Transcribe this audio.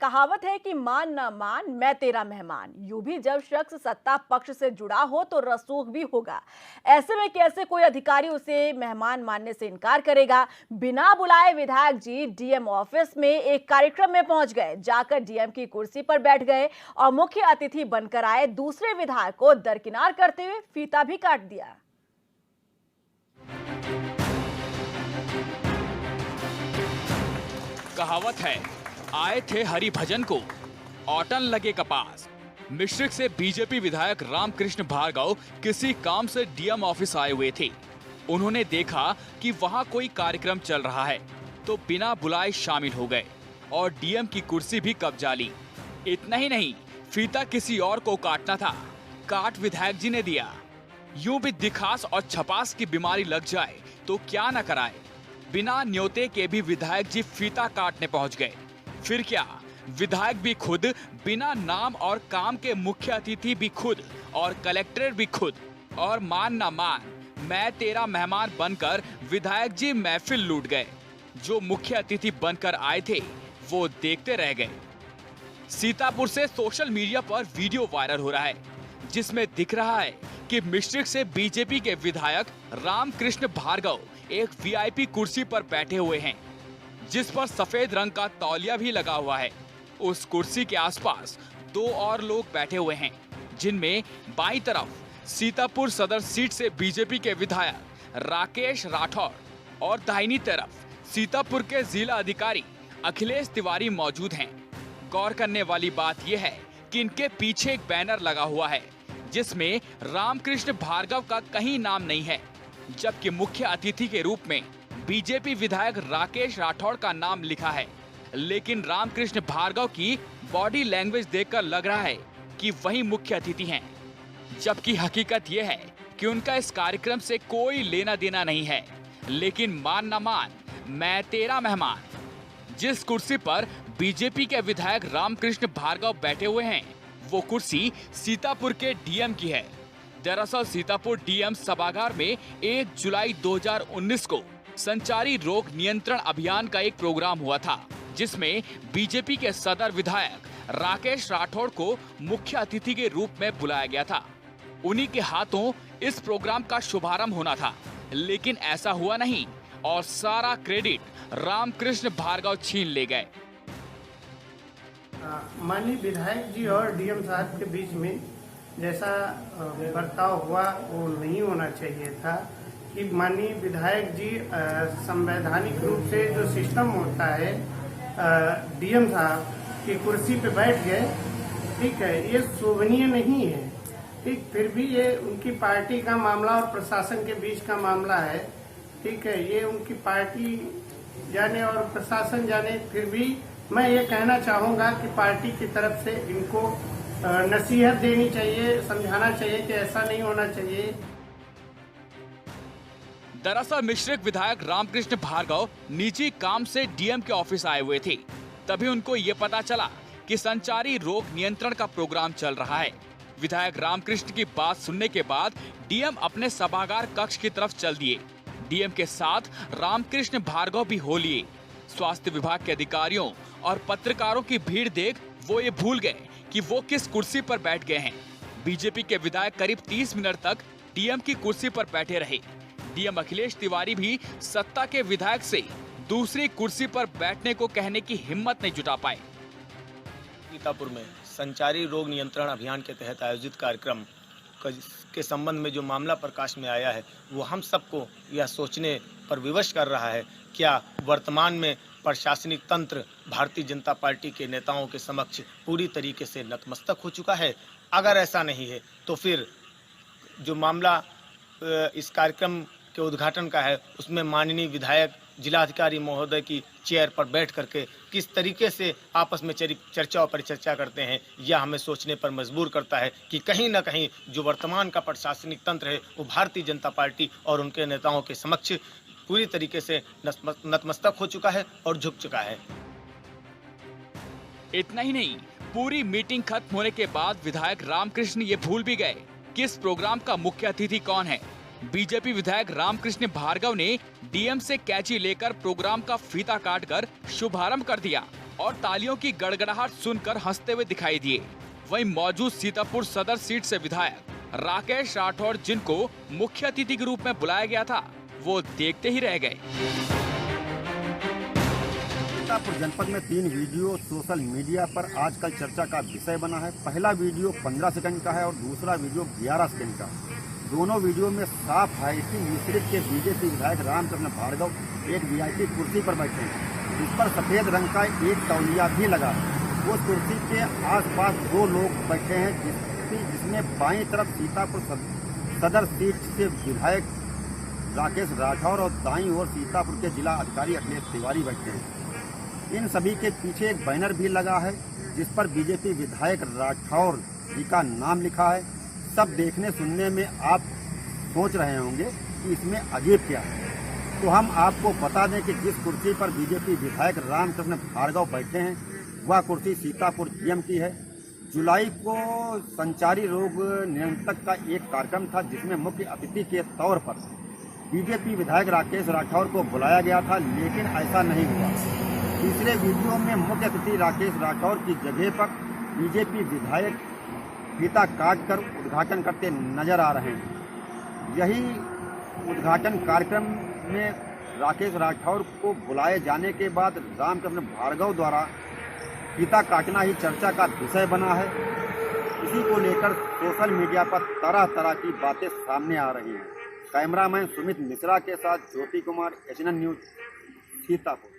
कहावत है कि मान ना मान मैं तेरा मेहमान। यूं भी जब शख्स सत्ता पक्ष से जुड़ा हो तो रसूख भी होगा। ऐसे में कैसे कोई अधिकारी उसे मेहमान मानने से इनकार करेगा। बिना बुलाए विधायक जी डीएम ऑफिस में एक कार्यक्रम में पहुंच गए, जाकर डीएम की कुर्सी पर बैठ गए और मुख्य अतिथि बनकर आए दूसरे विधायक को दरकिनार करते हुए फीता भी काट दिया। कहावत है, आए थे हरि भजन को औटन लगे कपास। मिश्रिक से बीजेपी विधायक रामकृष्ण भार्गव किसी काम से डीएम ऑफिस आए हुए थे। उन्होंने देखा कि वहां कोई कार्यक्रम चल रहा है तो बिना बुलाए शामिल हो गए और डीएम की कुर्सी भी कब्जा ली। इतना ही नहीं, फीता किसी और को काटना था, काट विधायक जी ने दिया। यूं भी दिखास और छपास की बीमारी लग जाए तो क्या न कराए। बिना न्योते के भी विधायक जी फीता काटने पहुंच गए। फिर क्या, विधायक भी खुद, बिना नाम और काम के मुख्य अतिथि भी खुद और कलेक्टर भी खुद। और मान ना मान मैं तेरा मेहमान बनकर विधायक जी महफिल लूट गए। जो मुख्य अतिथि बनकर आए थे वो देखते रह गए। सीतापुर से सोशल मीडिया पर वीडियो वायरल हो रहा है जिसमें दिख रहा है कि मिश्रिक से बीजेपी के विधायक रामकृष्ण भार्गव एक वीआईपी कुर्सी पर बैठे हुए हैं जिस पर सफेद रंग का तौलिया भी लगा हुआ है। उस कुर्सी के आसपास दो और लोग बैठे हुए हैं जिनमें बाईं तरफ सीतापुर सदर सीट से बीजेपी के विधायक राकेश राठौर और दाहिनी तरफ सीतापुर के जिला अधिकारी अखिलेश तिवारी मौजूद हैं। गौर करने वाली बात यह है कि इनके पीछे एक बैनर लगा हुआ है जिसमें रामकृष्ण भार्गव का कहीं नाम नहीं है, जबकि मुख्य अतिथि के रूप में बीजेपी विधायक राकेश राठौड़ का नाम लिखा है। लेकिन रामकृष्ण भार्गव की बॉडी लैंग्वेज देखकर लग रहा है कि वही मुख्य अतिथि हैं, जबकि हकीकत यह है कि उनका इस कार्यक्रम से कोई लेना देना नहीं है। लेकिन मान ना मान मैं तेरा मेहमान। जिस कुर्सी पर बीजेपी के विधायक रामकृष्ण भार्गव बैठे हुए हैं वो कुर्सी सीतापुर के डीएम की है। दरअसल सीतापुर डीएम सभागार में 1 जुलाई 2019 को संचारी रोग नियंत्रण अभियान का एक प्रोग्राम हुआ था जिसमें बीजेपी के सदर विधायक राकेश राठौड़ को मुख्य अतिथि के रूप में बुलाया गया था। उन्हीं के हाथों इस प्रोग्राम का शुभारंभ होना था, लेकिन ऐसा हुआ नहीं और सारा क्रेडिट रामकृष्ण भार्गव छीन ले गए। माननीय विधायक जी और डीएम साहब के बीच में जैसा बर्ताव हुआ वो नहीं होना चाहिए था कि माननीय विधायक जी संवैधानिक रूप से जो सिस्टम होता है डीएम साहब की कुर्सी पे बैठ गए, ठीक है, ये शोभनीय नहीं है। ठीक, फिर भी ये उनकी पार्टी का मामला और प्रशासन के बीच का मामला है, ठीक है, ये उनकी पार्टी जाने और प्रशासन जाने। फिर भी मैं ये कहना चाहूँगा कि पार्टी की तरफ से इनको नसीहत देनी चाहिए, समझाना चाहिए कि ऐसा नहीं होना चाहिए। दरअसल मिश्रिक विधायक रामकृष्ण भार्गव निजी काम से डीएम के ऑफिस आए हुए थे। तभी उनको ये पता चला कि संचारी रोग नियंत्रण का प्रोग्राम चल रहा है। विधायक रामकृष्ण की बात सुनने के बाद डीएम अपने सभागार कक्ष की तरफ चल दिए। डीएम के साथ रामकृष्ण भार्गव भी हो लिए। स्वास्थ्य विभाग के अधिकारियों और पत्रकारों की भीड़ देख वो ये भूल गए कि वो किस कुर्सी पर बैठ गए हैं। बीजेपी के विधायक करीब 30 मिनट तक डीएम की कुर्सी पर बैठे रहे। डीएम अखिलेश तिवारी भी सत्ता के विधायक से दूसरी कुर्सी पर बैठने को कहने की हिम्मत नहीं जुटा पाए। सीतापुर में संचारी रोग नियंत्रण अभियान के तहत आयोजित कार्यक्रम के संबंध में जो मामला प्रकाश में आया है वो हम सबको यह सोचने पर विवश कर रहा है, क्या वर्तमान में प्रशासनिक तंत्र भारतीय जनता पार्टी के नेताओं के समक्ष पूरी तरीके से नतमस्तक हो चुका है। अगर ऐसा नहीं है तो फिर जो मामला इस कार्यक्रम के उद्घाटन का है उसमें माननीय विधायक जिलाधिकारी महोदय की चेयर पर बैठ करके किस तरीके से आपस में चर्चा और परिचर्चा करते हैं, यह हमें सोचने पर मजबूर करता है कि कहीं न कहीं जो वर्तमान का प्रशासनिक तंत्र है वो भारतीय जनता पार्टी और उनके नेताओं के समक्ष पूरी तरीके से नतमस्तक हो चुका है और झुक चुका है। इतना ही नहीं, पूरी मीटिंग खत्म होने के बाद विधायक रामकृष्ण ये भूल भी गए कि इस प्रोग्राम का मुख्य अतिथि कौन है। बीजेपी विधायक रामकृष्ण भार्गव ने डीएम से कैंची लेकर प्रोग्राम का फीता काटकर शुभारंभ कर दिया और तालियों की गड़गड़ाहट सुनकर हंसते हुए दिखाई दिए। वहीं मौजूद सीतापुर सदर सीट से विधायक राकेश राठौर, जिनको मुख्य अतिथि के रूप में बुलाया गया था, वो देखते ही रह गए। सीतापुर जनपद में 3 वीडियो सोशल मीडिया पर आजकल चर्चा का विषय बना है। पहला वीडियो 15 सेकंड का है और दूसरा वीडियो 11 सेकंड का। दोनों वीडियो में साफ है कि मिश्रिख के बीजेपी विधायक रामकृष्ण भार्गव एक वीआईपी कुर्सी पर बैठे हैं, जिस पर सफेद रंग का एक तौलिया भी लगा है। उस कुर्सी के आसपास 2 लोग बैठे हैं, जिसमें बाईं तरफ सीतापुर सदर सीट से विधायक राकेश राठौर और दाईं ओर सीतापुर के जिला अधिकारी अखिलेश तिवारी बैठे हैं। इन सभी के पीछे एक बैनर भी लगा है, जिस पर बीजेपी विधायक राठौर जी का नाम लिखा है। सब देखने सुनने में आप सोच रहे होंगे कि इसमें अजीब क्या है, तो हम आपको बता दें कि जिस कुर्सी पर बीजेपी विधायक रामकृष्ण भार्गव बैठे हैं, वह कुर्सी सीतापुर डीएम की है। जुलाई को संचारी रोग नियंत्रक का एक कार्यक्रम था, जिसमें मुख्य अतिथि के तौर पर बीजेपी विधायक राकेश राठौर को बुलाया गया था, लेकिन ऐसा नहीं हुआ। तीसरे वीडियो में मुख्य अतिथि राकेश राठौर की जगह पर बीजेपी विधायक फीता काटकर उद्घाटन करते नजर आ रहे हैं। यही उद्घाटन कार्यक्रम में राकेश राठौर को बुलाए जाने के बाद रामकृष्ण भार्गव द्वारा फीता काटना ही चर्चा का विषय बना है। इसी को लेकर सोशल मीडिया पर तरह तरह की बातें सामने आ रही हैं। कैमरामैन सुमित मिश्रा के साथ ज्योति कुमार, एचएनएन न्यूज, सीतापुर।